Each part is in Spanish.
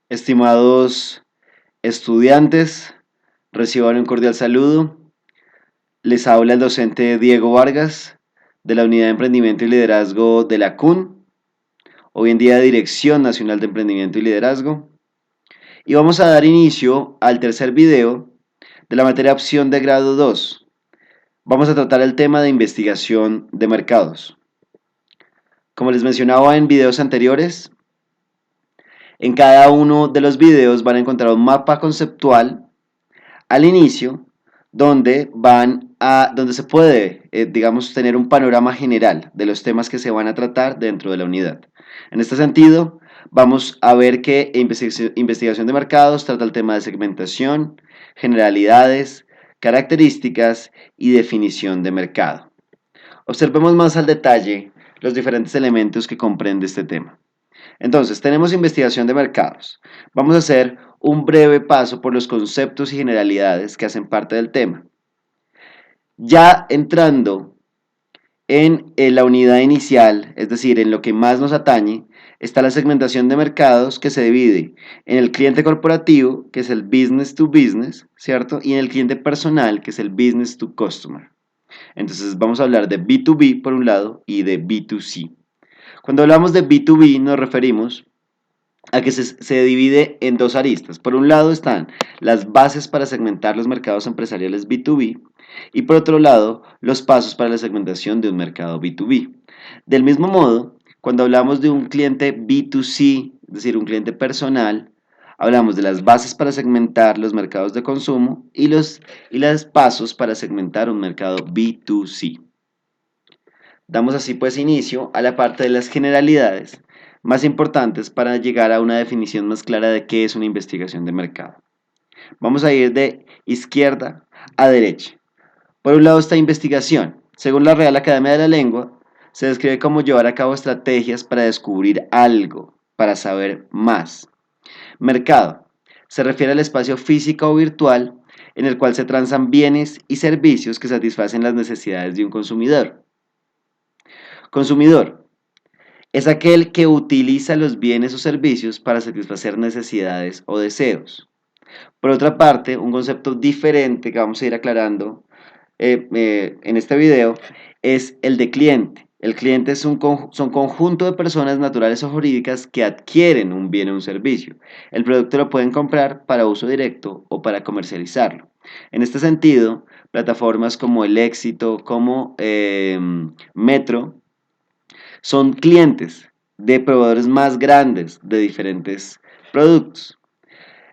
Estimados estudiantes, reciban un cordial saludo. Les habla el docente Diego Vargas de la Unidad de Emprendimiento y Liderazgo de la CUN, hoy en día Dirección Nacional de Emprendimiento y Liderazgo. Y vamos a dar inicio al tercer video de la materia opción de grado 2. Vamos a tratar el tema de investigación de mercados. Como les mencionaba en videos anteriores, en cada uno de los videos van a encontrar un mapa conceptual al inicio donde se puede, digamos, tener un panorama general de los temas que se van a tratar dentro de la unidad. En este sentido, vamos a ver que investigación de mercados trata el tema de segmentación, generalidades, características y definición de mercado. Observemos más al detalle los diferentes elementos que comprende este tema. Entonces, tenemos investigación de mercados. Vamos a hacer un breve paso por los conceptos y generalidades que hacen parte del tema. Ya entrando en la unidad inicial, es decir, en lo que más nos atañe, está la segmentación de mercados que se divide en el cliente corporativo, que es el business to business, ¿cierto? Y en el cliente personal, que es el business to customer. Entonces vamos a hablar de B2B por un lado y de B2C. Cuando hablamos de B2B nos referimos a que se divide en dos aristas. Por un lado están las bases para segmentar los mercados empresariales B2B y por otro lado los pasos para la segmentación de un mercado B2B. Del mismo modo, cuando hablamos de un cliente B2C, es decir, un cliente personal, hablamos de las bases para segmentar los mercados de consumo y los pasos para segmentar un mercado B2C. Damos así pues inicio a la parte de las generalidades más importantes para llegar a una definición más clara de qué es una investigación de mercado. Vamos a ir de izquierda a derecha. Por un lado está investigación. Según la Real Academia de la Lengua, se describe como llevar a cabo estrategias para descubrir algo, para saber más. Mercado. Se refiere al espacio físico o virtual en el cual se transan bienes y servicios que satisfacen las necesidades de un consumidor. Consumidor. Es aquel que utiliza los bienes o servicios para satisfacer necesidades o deseos. Por otra parte, un concepto diferente que vamos a ir aclarando en este video es el de cliente. El cliente son conjunto de personas naturales o jurídicas que adquieren un bien o un servicio. El producto lo pueden comprar para uso directo o para comercializarlo. En este sentido, plataformas como El Éxito, como Metro, son clientes de proveedores más grandes de diferentes productos.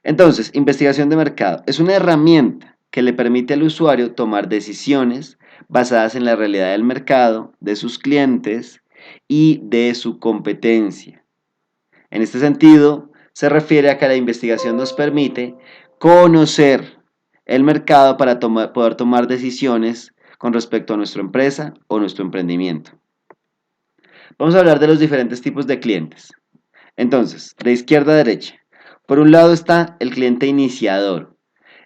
Entonces, investigación de mercado es una herramienta que le permite al usuario tomar decisiones basadas en la realidad del mercado, de sus clientes y de su competencia. En este sentido, se refiere a que la investigación nos permite conocer el mercado para poder tomar decisiones con respecto a nuestra empresa o nuestro emprendimiento. Vamos a hablar de los diferentes tipos de clientes. Entonces, de izquierda a derecha. Por un lado está el cliente iniciador.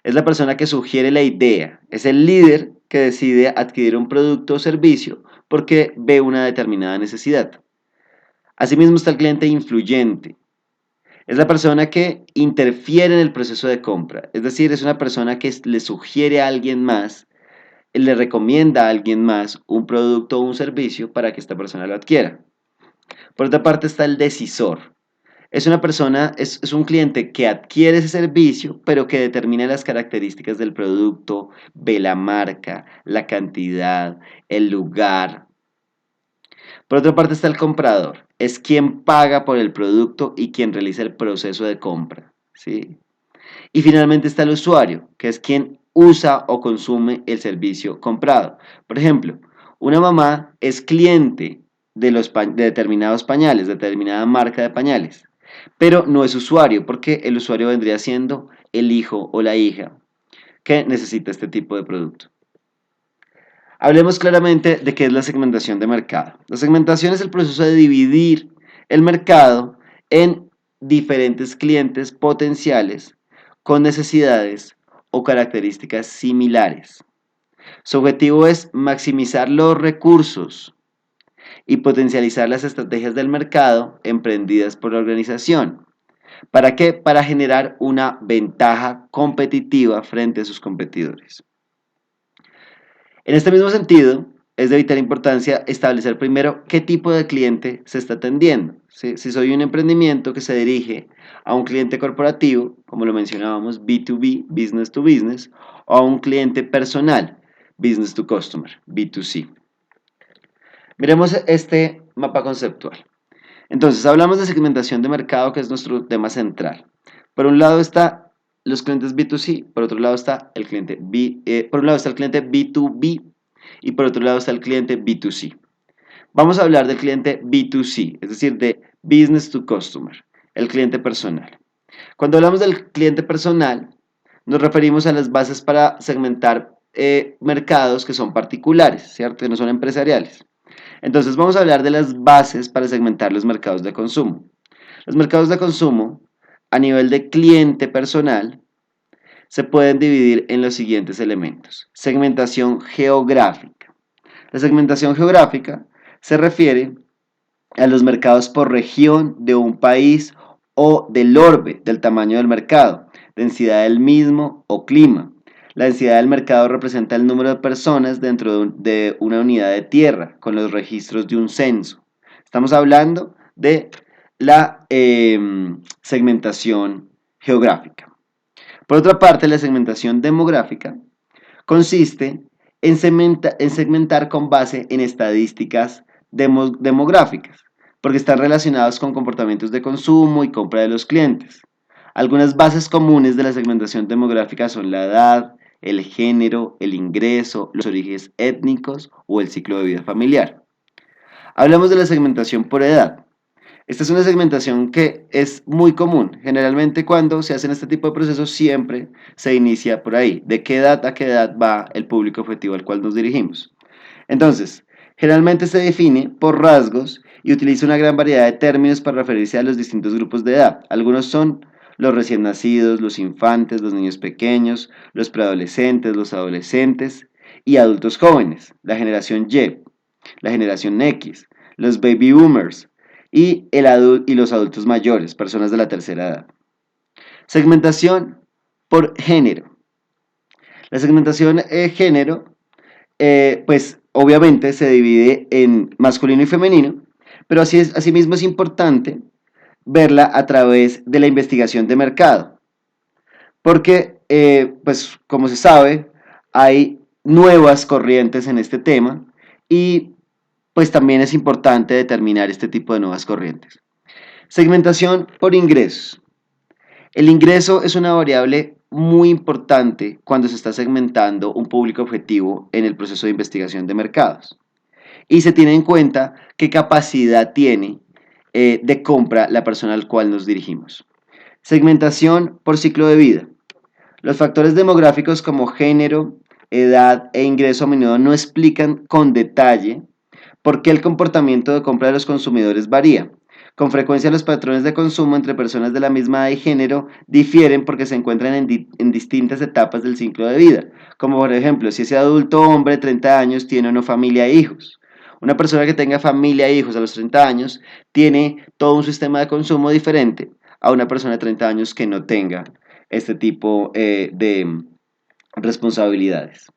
Es la persona que sugiere la idea. Es el líder que decide adquirir un producto o servicio porque ve una determinada necesidad. Asimismo está el cliente influyente. Es la persona que interfiere en el proceso de compra. Es decir, es una persona que le sugiere a alguien más, le recomienda a alguien más un producto o un servicio para que esta persona lo adquiera. Por otra parte está el decisor. Es una persona, es un cliente que adquiere ese servicio, pero que determina las características del producto, ve la marca, la cantidad, el lugar. Por otra parte está el comprador. Es quien paga por el producto y quien realiza el proceso de compra, ¿sí? Y finalmente está el usuario, que es quien usa o consume el servicio comprado. Por ejemplo, una mamá es cliente de determinados pañales, de determinada marca de pañales, pero no es usuario, porque el usuario vendría siendo el hijo o la hija que necesita este tipo de producto. Hablemos claramente de qué es la segmentación de mercado. La segmentación es el proceso de dividir el mercado en diferentes clientes potenciales con necesidades o características similares. Su objetivo es maximizar los recursos y potencializar las estrategias del mercado emprendidas por la organización. ¿Para qué? Para generar una ventaja competitiva frente a sus competidores. En este mismo sentido, es de vital importancia establecer primero qué tipo de cliente se está atendiendo. Si soy un emprendimiento que se dirige a un cliente corporativo, como lo mencionábamos, B2B, business to business, o a un cliente personal, business to customer, B2C. Miremos este mapa conceptual. Entonces, hablamos de segmentación de mercado, que es nuestro tema central. Por un lado está los clientes B2C, por otro lado está el cliente por un lado está el cliente B2B y por otro lado está el cliente B2C. Vamos a hablar del cliente B2C, es decir, de Business to Customer, el cliente personal. Cuando hablamos del cliente personal, nos referimos a las bases para segmentar mercados que son particulares, ¿cierto? Que no son empresariales. Entonces vamos a hablar de las bases para segmentar los mercados de consumo. Los mercados de consumo a nivel de cliente personal se pueden dividir en los siguientes elementos. Segmentación geográfica. La segmentación geográfica se refiere a los mercados por región de un país o del orbe, del tamaño del mercado, densidad del mismo o clima. La densidad del mercado representa el número de personas dentro de una unidad de tierra, con los registros de un censo. Estamos hablando de la segmentación geográfica. Por otra parte, la segmentación demográfica consiste en segmentar con base en estadísticas demográficas, porque están relacionados con comportamientos de consumo y compra de los clientes. Algunas bases comunes de la segmentación demográfica son la edad, el género, el ingreso, los orígenes étnicos o el ciclo de vida familiar. Hablamos de la segmentación por edad. Esta es una segmentación que es muy común. Generalmente cuando se hacen este tipo de procesos siempre se inicia por ahí. ¿De qué edad a qué edad va el público objetivo al cual nos dirigimos? Entonces, generalmente se define por rasgos y utiliza una gran variedad de términos para referirse a los distintos grupos de edad. Algunos son los recién nacidos, los infantes, los niños pequeños, los preadolescentes, los adolescentes y adultos jóvenes, la generación Y, la generación X, los baby boomers y los adultos mayores, personas de la tercera edad. Segmentación por género. La segmentación género, pues obviamente se divide en masculino y femenino, pero asimismo es importante verla a través de la investigación de mercado, porque, pues como se sabe, hay nuevas corrientes en este tema y pues también es importante determinar este tipo de nuevas corrientes. Segmentación por ingresos. El ingreso es una variable muy importante cuando se está segmentando un público objetivo en el proceso de investigación de mercados. Y se tiene en cuenta qué capacidad tiene de compra la persona al cual nos dirigimos. Segmentación por ciclo de vida. Los factores demográficos como género, edad e ingreso a menudo no explican con detalle por qué el comportamiento de compra de los consumidores varía. Con frecuencia los patrones de consumo entre personas de la misma edad y género difieren porque se encuentran en distintas etapas del ciclo de vida, como por ejemplo si ese adulto hombre de 30 años tiene o no familia e hijos. Una persona que tenga familia e hijos a los 30 años tiene todo un sistema de consumo diferente a una persona de 30 años que no tenga este tipo de responsabilidades.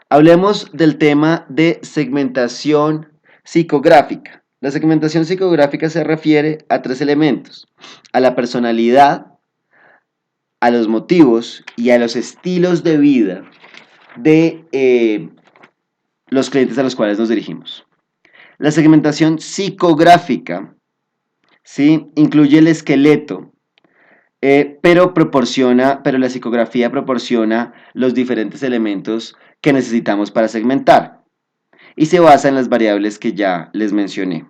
Hablemos del tema de segmentación psicográfica. La segmentación psicográfica se refiere a tres elementos: a la personalidad, a los motivos y a los estilos de vida de los clientes a los cuales nos dirigimos. La segmentación psicográfica, ¿sí?, incluye el esqueleto, pero la psicografía proporciona los diferentes elementos que necesitamos para segmentar y se basa en las variables que ya les mencioné.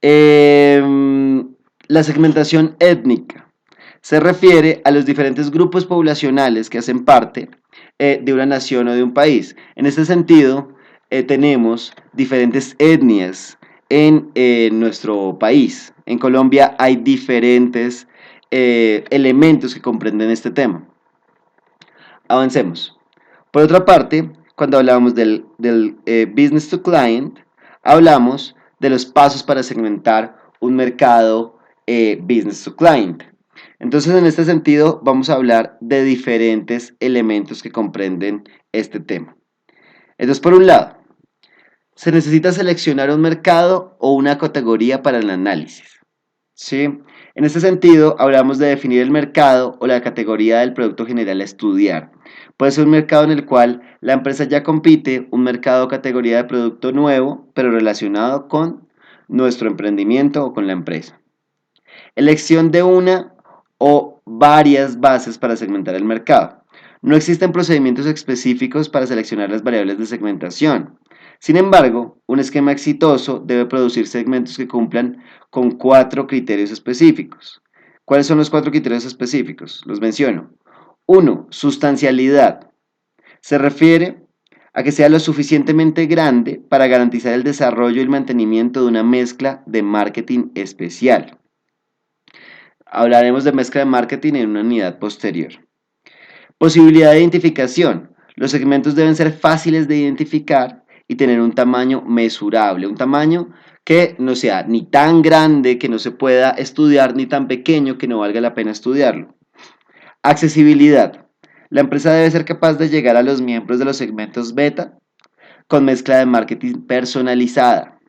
La segmentación étnica se refiere a los diferentes grupos poblacionales que hacen parte de una nación o de un país. En este sentido, tenemos diferentes etnias en nuestro país. En Colombia hay diferentes elementos que comprenden este tema. Avancemos. Por otra parte, cuando hablamos del business to client, hablamos de los pasos para segmentar un mercado business to client. Entonces, en este sentido, vamos a hablar de diferentes elementos que comprenden este tema. Entonces, por un lado, se necesita seleccionar un mercado o una categoría para el análisis. ¿Sí? En este sentido, hablamos de definir el mercado o la categoría del producto general a estudiar. Puede ser un mercado en el cual la empresa ya compite, un mercado o categoría de producto nuevo, pero relacionado con nuestro emprendimiento o con la empresa. Elección de una o varias bases para segmentar el mercado. No existen procedimientos específicos para seleccionar las variables de segmentación. Sin embargo, un esquema exitoso debe producir segmentos que cumplan con 4 criterios específicos. ¿Cuáles son los 4 criterios específicos? Los menciono. 1. Sustancialidad. Se refiere a que sea lo suficientemente grande para garantizar el desarrollo y el mantenimiento de una mezcla de marketing especial. Hablaremos de mezcla de marketing en una unidad posterior. Posibilidad de identificación. Los segmentos deben ser fáciles de identificar y tener un tamaño mesurable, un tamaño que no sea ni tan grande que no se pueda estudiar, ni tan pequeño que no valga la pena estudiarlo. Accesibilidad. La empresa debe ser capaz de llegar a los miembros de los segmentos beta con mezcla de marketing personalizada.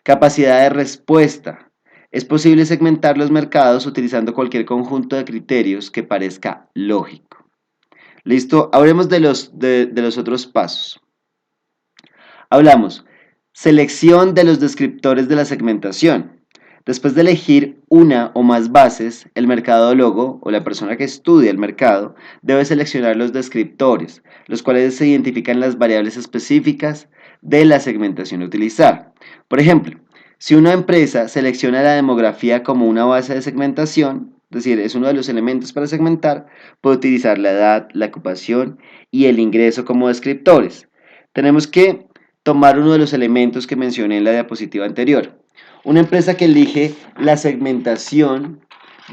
Capacidad de respuesta. Es posible segmentar los mercados utilizando cualquier conjunto de criterios que parezca lógico. Listo, hablemos de los otros pasos. Hablamos, selección de los descriptores de la segmentación. Después de elegir una o más bases, el mercadólogo o la persona que estudia el mercado debe seleccionar los descriptores, los cuales se identifican las variables específicas de la segmentación a utilizar. Por ejemplo, si una empresa selecciona la demografía como una base de segmentación, es decir, es uno de los elementos para segmentar, puede utilizar la edad, la ocupación y el ingreso como descriptores. Tenemos que tomar uno de los elementos que mencioné en la diapositiva anterior. Una empresa que elige la segmentación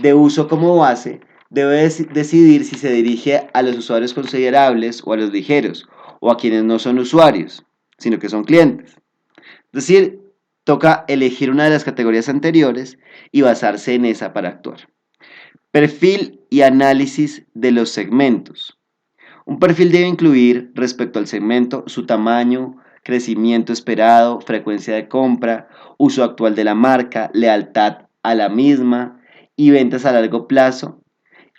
de uso como base debe decidir si se dirige a los usuarios considerables o a los ligeros, o a quienes no son usuarios, sino que son clientes. Es decir, toca elegir una de las categorías anteriores y basarse en esa para actuar. Perfil y análisis de los segmentos. Un perfil debe incluir, respecto al segmento, su tamaño, crecimiento esperado, frecuencia de compra, uso actual de la marca, lealtad a la misma y ventas a largo plazo,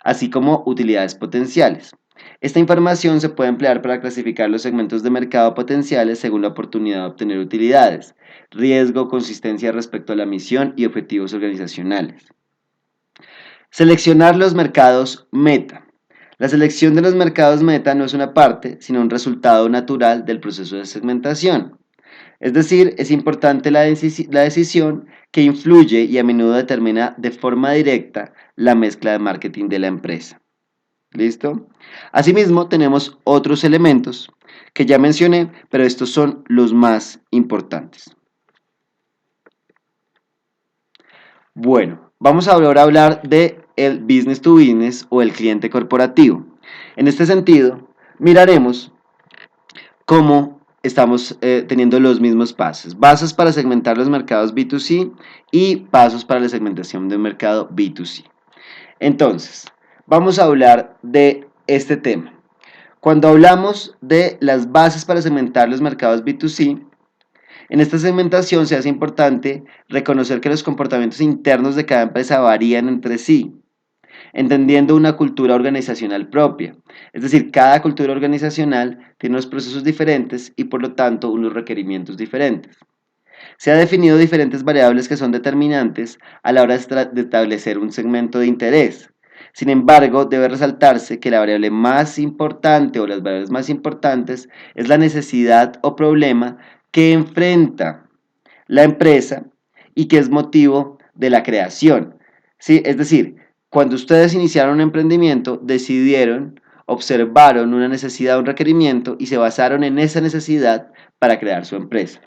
así como utilidades potenciales. Esta información se puede emplear para clasificar los segmentos de mercado potenciales según la oportunidad de obtener utilidades, riesgo, consistencia respecto a la misión y objetivos organizacionales. Seleccionar los mercados meta. La selección de los mercados meta no es una parte, sino un resultado natural del proceso de segmentación. Es decir, es importante la decisión que influye y a menudo determina de forma directa la mezcla de marketing de la empresa. ¿Listo? Asimismo, tenemos otros elementos que ya mencioné, pero estos son los más importantes. Bueno, vamos ahora a hablar de el business to business o el cliente corporativo. En este sentido, miraremos cómo estamos teniendo los mismos pasos. Pasos para segmentar los mercados B2C y pasos para la segmentación del mercado B2C. Entonces, vamos a hablar de este tema. Cuando hablamos de las bases para segmentar los mercados B2C, en esta segmentación se hace importante reconocer que los comportamientos internos de cada empresa varían entre sí, entendiendo una cultura organizacional propia. Es decir, cada cultura organizacional tiene unos procesos diferentes y por lo tanto unos requerimientos diferentes. Se ha definido diferentes variables que son determinantes a la hora de establecer un segmento de interés. Sin embargo, debe resaltarse que la variable más importante o las variables más importantes es la necesidad o problema que enfrenta la empresa y que es motivo de la creación. ¿Sí? Es decir, cuando ustedes iniciaron un emprendimiento, decidieron, observaron una necesidad, un requerimiento y se basaron en esa necesidad para crear su empresa.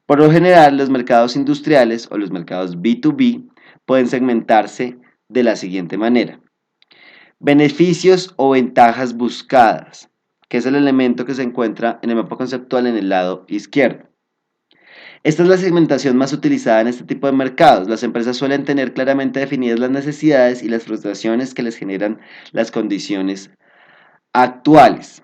Por lo general, los mercados industriales o los mercados B2B pueden segmentarse de la siguiente manera. Beneficios o ventajas buscadas, que es el elemento que se encuentra en el mapa conceptual en el lado izquierdo. Esta es la segmentación más utilizada en este tipo de mercados. Las empresas suelen tener claramente definidas las necesidades y las frustraciones que les generan las condiciones actuales.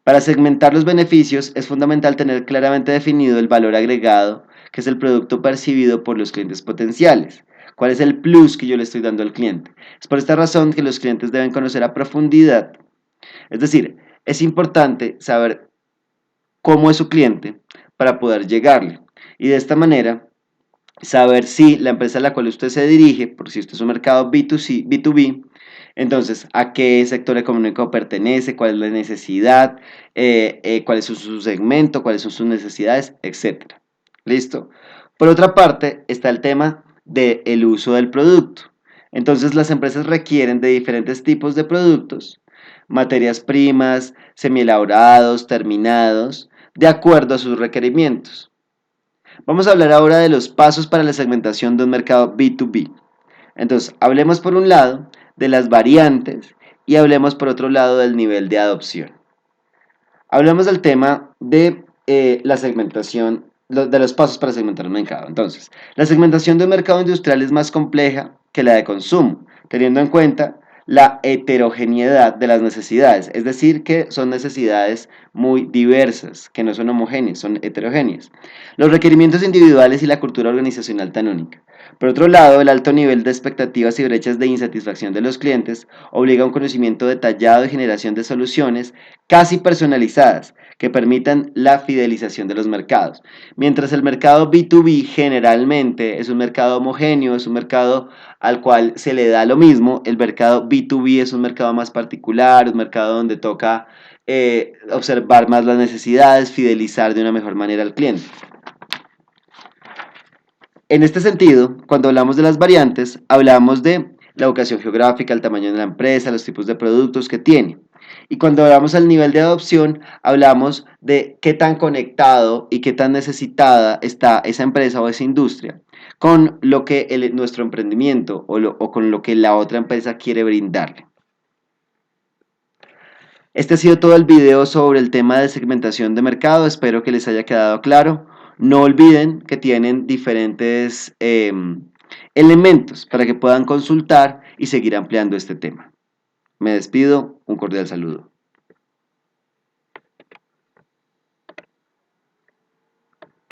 Para segmentar los beneficios es fundamental tener claramente definido el valor agregado, que es el producto percibido por los clientes potenciales. ¿Cuál es el plus que yo le estoy dando al cliente? Es por esta razón que los clientes deben conocer a profundidad. Es decir, es importante saber cómo es su cliente para poder llegarle. Y de esta manera, saber si la empresa a la cual usted se dirige, por si usted es un mercado B2C, B2B, entonces a qué sector económico pertenece, cuál es la necesidad, cuál es su segmento, cuáles son sus necesidades, etcétera. ¿Listo? Por otra parte, está el tema del uso del producto. Entonces, las empresas requieren de diferentes tipos de productos, materias primas, semielaborados, terminados, de acuerdo a sus requerimientos. Vamos a hablar ahora de los pasos para la segmentación de un mercado B2B. Entonces, hablemos por un lado de las variantes y hablemos por otro lado del nivel de adopción. Hablemos del tema de la segmentación, de los pasos para segmentar un mercado. Entonces, la segmentación de un mercado industrial es más compleja que la de consumo, teniendo en cuenta la heterogeneidad de las necesidades, es decir, que son necesidades muy diversas, que no son homogéneas, son heterogéneas. Los requerimientos individuales y la cultura organizacional tan única. Por otro lado, el alto nivel de expectativas y brechas de insatisfacción de los clientes obliga a un conocimiento detallado y generación de soluciones casi personalizadas que permitan la fidelización de los mercados. Mientras el mercado B2B generalmente es un mercado homogéneo, es un mercado al cual se le da lo mismo, el mercado B2B es un mercado más particular, un mercado donde toca observar más las necesidades, fidelizar de una mejor manera al cliente. En este sentido, cuando hablamos de las variantes, hablamos de la ubicación geográfica, el tamaño de la empresa, los tipos de productos que tiene. Y cuando hablamos del nivel de adopción, hablamos de qué tan conectado y qué tan necesitada está esa empresa o esa industria con lo que nuestro emprendimiento o con lo que la otra empresa quiere brindarle. Este ha sido todo el video sobre el tema de segmentación de mercado, espero que les haya quedado claro. No olviden que tienen diferentes elementos para que puedan consultar y seguir ampliando este tema. Me despido, un cordial saludo.